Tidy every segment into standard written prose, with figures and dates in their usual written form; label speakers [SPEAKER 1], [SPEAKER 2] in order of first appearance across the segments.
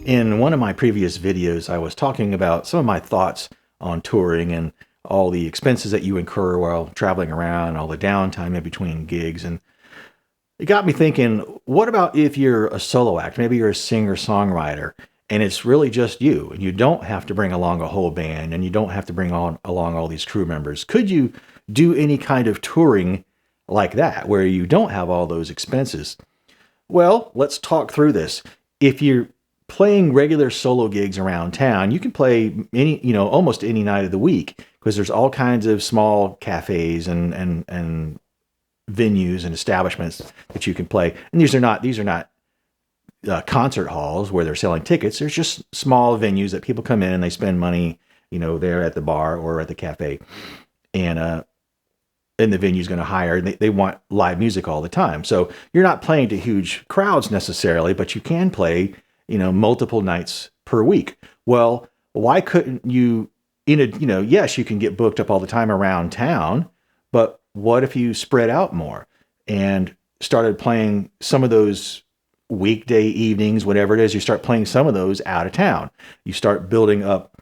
[SPEAKER 1] In one of my previous videos, I was talking about some of my thoughts on touring and all the expenses that you incur while traveling around, all the downtime in between gigs. And it got me thinking, what about if you're a solo act? Maybe you're a singer-songwriter and it's really just you and you don't have to bring along a whole band and you don't have to bring along all these crew members. Could you do any kind of touring like that where you don't have all those expenses? Well, let's talk through this. If you're playing regular solo gigs around town, you can play almost any night of the week because there's all kinds of small cafes and venues and establishments that you can play. And these are not concert halls where they're selling tickets. There's just small venues that people come in and they spend money, there at the bar or at the cafe. And the venue's going to hire, and they want live music all the time. So you're not playing to huge crowds necessarily, but you can play, multiple nights per week. Well, why couldn't you, yes, you can get booked up all the time around town, but what if you spread out more and started playing some of those weekday evenings, whatever it is, you start playing some of those out of town. You start building up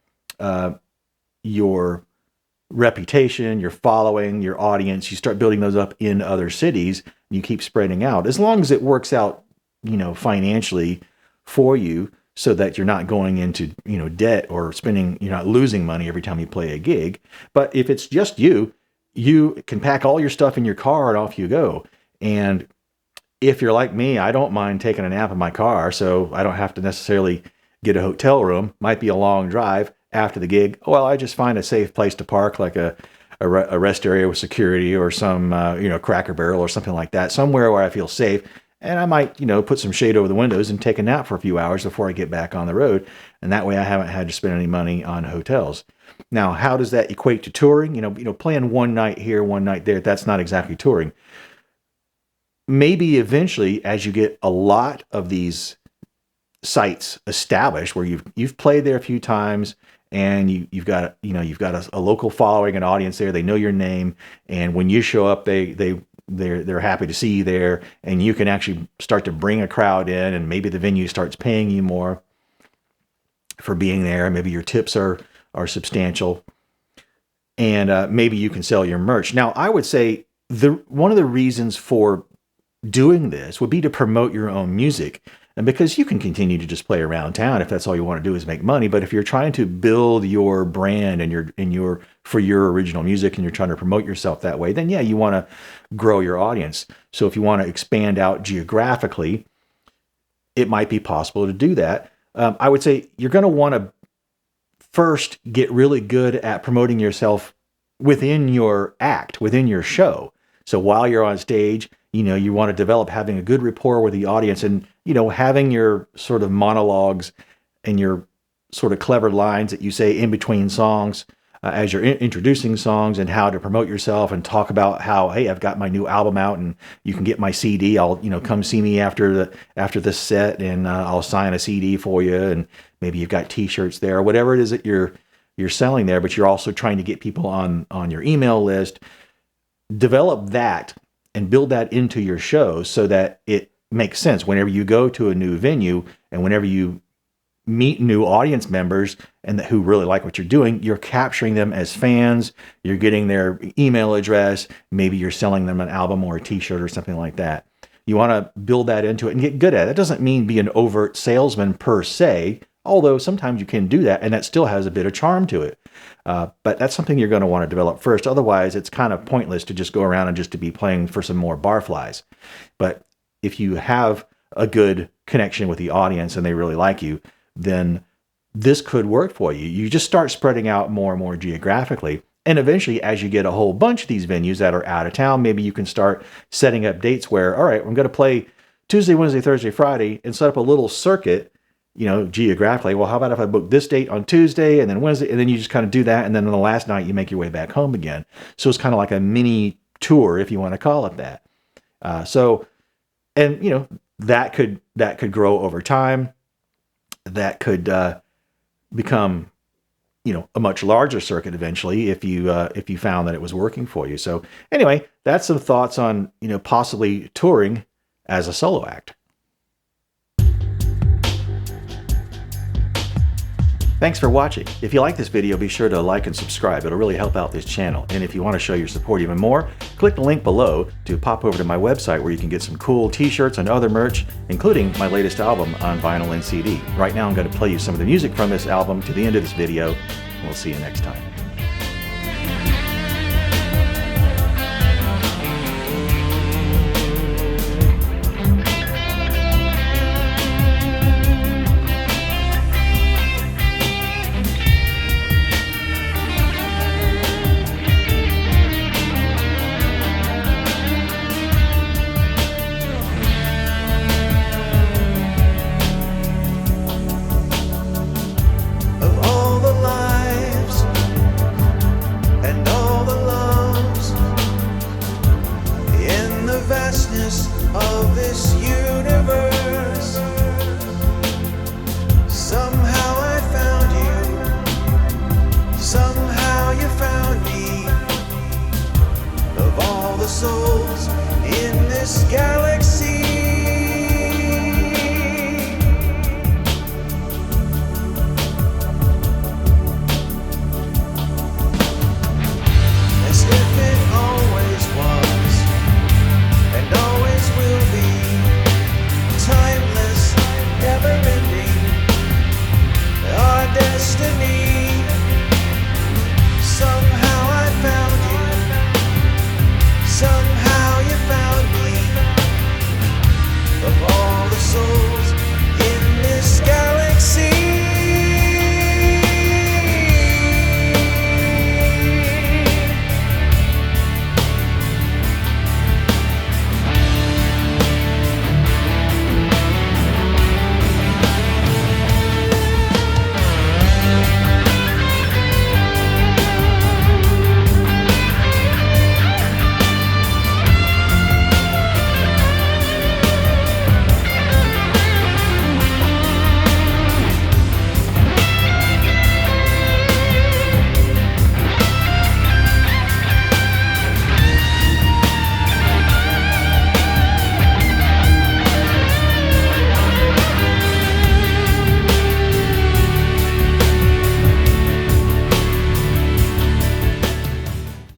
[SPEAKER 1] your reputation, your following, your audience. You start building those up in other cities. And you keep spreading out as long as it works out, financially for you, so that you're not going into debt or you're not losing money every time you play a gig. But if it's just you can pack all your stuff in your car and off you go. And if you're like me, I don't mind taking a nap in my car, so I don't have to necessarily get a hotel room. Might be a long drive after the gig. Well, I just find a safe place to park, like a rest area with security or some, Cracker Barrel or something like that, somewhere where I feel safe. And I might, put some shade over the windows and take a nap for a few hours before I get back on the road. And that way I haven't had to spend any money on hotels. Now, how does that equate to touring? Playing one night here, one night there, that's not exactly touring. Maybe eventually, as you get a lot of these sites established where you've played there a few times, and you've got a local following, an audience there. They know your name, and when you show up, they're happy to see you there, and you can actually start to bring a crowd in, and maybe the venue starts paying you more for being there. Maybe your tips are substantial, and maybe you can sell your merch. Now, I would say one of the reasons for doing this would be to promote your own music. And because you can continue to just play around town if that's all you want to do is make money. But if you're trying to build your brand and for your original music and you're trying to promote yourself that way, then yeah, you want to grow your audience. So if you want to expand out geographically, it might be possible to do that. I would say you're going to want to first get really good at promoting yourself within your act, within your show. So while you're on stage, you want to develop having a good rapport with the audience and, having your sort of monologues and your sort of clever lines that you say in between songs as you're introducing songs and how to promote yourself and talk about how, hey, I've got my new album out and you can get my CD. I'll, come see me after this set and I'll sign a CD for you. And maybe you've got t-shirts there, whatever it is that you're selling there, but you're also trying to get people on your email list. Develop that and build that into your show so that it makes sense whenever you go to a new venue and whenever you meet new audience members and who really like what you're doing, you're capturing them as fans, you're getting their email address, maybe you're selling them an album or a t-shirt or something like that. You want to build that into it and get good at it. That doesn't mean be an overt salesman per se, although sometimes you can do that and that still has a bit of charm to it. But that's something you're going to want to develop first. Otherwise, it's kind of pointless to just go around and just to be playing for some more barflies. But if you have a good connection with the audience and they really like you, then this could work for you. You just start spreading out more and more geographically. And eventually, as you get a whole bunch of these venues that are out of town, maybe you can start setting up dates where, all right, I'm going to play Tuesday, Wednesday, Thursday, Friday, and set up a little circuit, geographically. Well, how about if I book this date on Tuesday and then Wednesday, and then you just kind of do that. And then on the last night, you make your way back home again. So it's kind of like a mini tour, if you want to call it that. That could grow over time. That could become, a much larger circuit eventually if you found that it was working for you. So anyway, that's some thoughts on, possibly touring as a solo act. Thanks for watching. If you like this video, be sure to like and subscribe. It'll really help out this channel. And if you want to show your support even more, click the link below to pop over to my website where you can get some cool t-shirts and other merch, including my latest album on vinyl and CD. Right now I'm going to play you some of the music from this album to the end of this video. We'll see you next time.